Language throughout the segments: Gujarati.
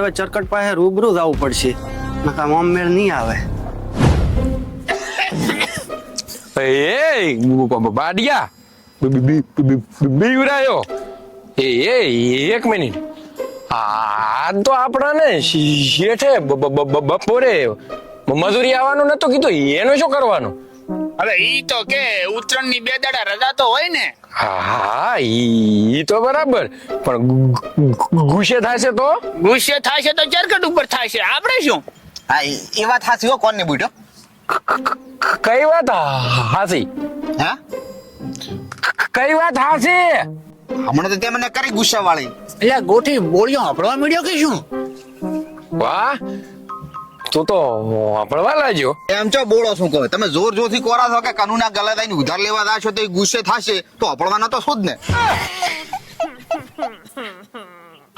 હવે ચરકટ પાસે રૂબરૂ જવું પડશે, નકા મોમ મેળ નહીં આવે. બાડિયા બીવરાયો. એક મિનિટ. આ તો આપણાને શેઠે બપોરે મજૂરી આવવાનું નતું કીધું, એનું શું કરવાનું? હવે ઈ તો કે ઉત્તરાયણ ની 2 દાડા રજા તો હોય ને. હા ઈ તો બરાબર, પણ ગુસ્સે થશે તો? ગુસ્સે થાય છે તો ચરકટ ઉપર થાય છે, આપણે શું? હા એ વાત સાચી હો. કોણ ને બુઢો? કઈ વાત હાસી? હા કઈ વાત હાસી? હમણાં તો તે મને કરી ગુસ્સા વાળી. એટલે ગોઠી બોળિયો આપણવા મળ્યો કે શું? વાહ, તું તો વાપરવા લાગ્યો. એમ ચો બોલો શું કહો તમે? જોર જોરથી કોરા છો કે કાનૂના ગલા દઈને ઉધાર લેવા દાશો તો એ ગુસ્સે થશે તો અપડવાના તો શું જ ને.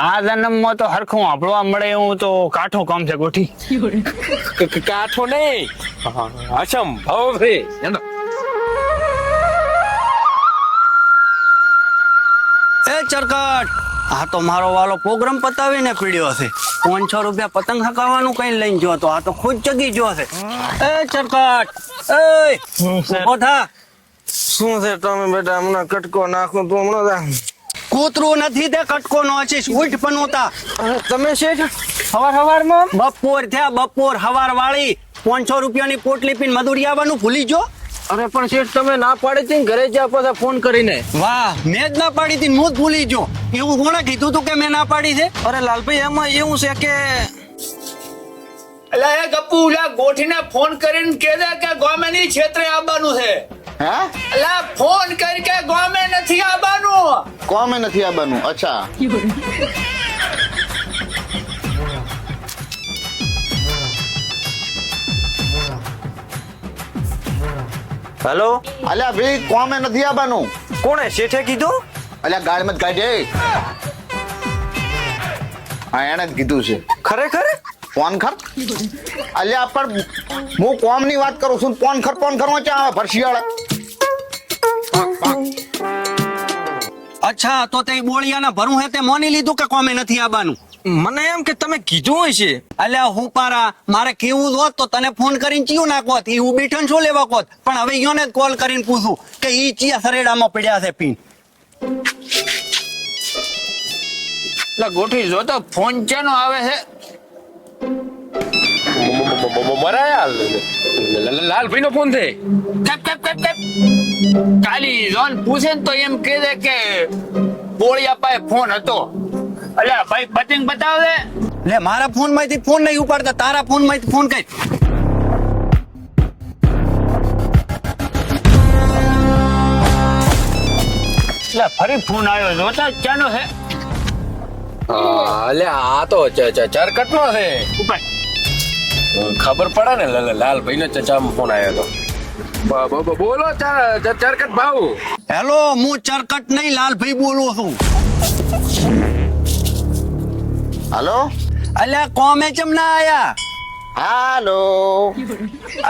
આ જન્મમાં તો હરખું આપણવા મળે એવું તો કાઠું કામ છે ગોઠી. કાઠો નહીં, અસમ ભાવ છે. એ ચરકટ, આ તો મારો વાલો પ્રોગ્રામ પતાવીને પીડ્યો છે. 500 રૂપિયા પતંગ હકાવવાનું કઈ લઈને જો તો આ તો ખુદ જગી જો છે. એ ચરકટ, એ ઉભો થા. શું છે તમે બેટા? હમણાં કટકો નાખું તું હમણાં. કૂતરું નથી તે કટકો નો છે, ઉઠ પણ ઉતા. તમે શેઠ સવારમાં બપોર થયા, બપોર હવાર વાળી 500 રૂપિયાની પોટલી પીને મજૂરી આવવાનું ભૂલી જો. અરે પણ શેઠ તમે ના પાડી હતી ઘરે જા પાછા ફોન કરીને. વાહ, મેં જ ના પાડી હતી, હું જ ભૂલી જો. એવું કોણે કીધું તું કે મેં ના પાડી છે? અરે લાલભાઈ એમાં એવું છે કે એટલે એ ગપ્પુ ગોઠીને ફોન કરીને કહેજે કે ગોમેની ક્ષેત્રે આવવાનું છે. હે એટલે ફોન કરી કે ગોમે નથી આવવાનું. કોમે નથી આવવાનું? અચ્છા. હેલો, અલ્યા ભાઈ કોમે નથી આવવાનું. કોણે શેઠે કીધું? અલ્યા ગાડી મત કાઢે. હા એને જ કીધું છે. ખરેખર? ફોન ખર. અલ્યા પણ હું કોમ ની વાત કરું છું. ફોન ખર વાંચા આવે ભરશિયાળા. અચ્છા, તો તે બોળિયાના ભરું હે તે મોની લીધું કે કોમે નથી આવવાનું? મને એમ કે તમે કીધું હોય છે. અલ્યા હું પારા, મારે કેવું હોત તો તને ફોન કરીને ચિયું નાખોત, ઈ હું બેઠન શું લેવા કોત. પણ હવે ઈયોને જ કોલ કરીને પૂછું કે ઈ ચિયા સરેડામાં પડ્યા છે પીન. એટલે ગોઠી જો તો ફોન ચેનો આવે છે. લાલભાઈ નો ફોન છે. કપ કાલી જોન પૂછે ને તો એમ કહે છે કે બોળિયા પાસે ફોન હતો. અલ્યા ભાઈ પતંગ બતાવ દે. લે મારા ફોન માંથી ફોન નહીં ઉપાડતા, તારા ફોન માંથી ફોન કઈ. એટલે ફરી ફોન આવ્યો જોતા ચાનો છે. અલે આ તો ચરકટ નો છે. ઉપર ખબર પડે ને લાલભાઈ નો ચચામાં ફોન આવ્યો હતો. બોલો ચરકટ ભાવ. હેલો, હું ચરકટ નહીં લાલભાઈ બોલું છું. હાલો અલ્યા કોમે ચમ ના આયા? હાલો.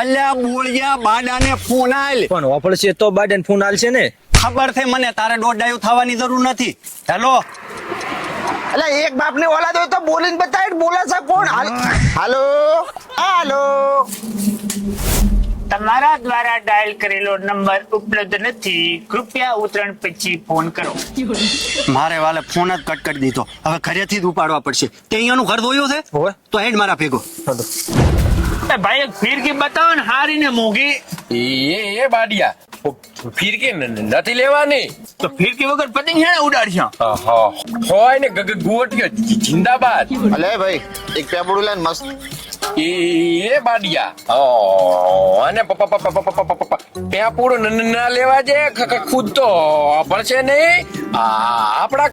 અલ્યા બોળિયા બાડાને ફોન આલ. પણ વાપરશે તો બાડન ફોન આલશે ને. ખબર છે મને, તારે દોડાયું થવાની જરૂર નથી. હેલો, અલ્યા એક બાપ ને ઓલા દો તો બોલીને બતાય. બોલે છે કોણ? હાલો હાલો. તમારા દ્વારા ડાયલ કરેલો નંબર ઉપલબ્ધ નથી, કૃપયા ઉતરણ પછી ફોન કરો. મારે વાલે ફોન જ કટ કરી દીધો. હવે ઘરેથી જ ઉપાડવા પડશે. તે અહીંયાનું ઘર ધોયું છે? હોય. તો હેડ મારા ભેગો. એ ભાઈ એક ફિરકી બતાવો ને, હારી ને મોંઘી. એ બાડિયા ફિરકી નથી લેવાની. તો ફિરકી વગર પતંગ હેણે ઉડાડશો. હોય ને ગુવટિયો જિંદાબાદ. અલે ભાઈ એક પેપડું લઈને મસ્ત. એ બાડિયા અને ત્યાં પૂરું ના લેવા જે ખુદ તો પડશે નહીં. આપણા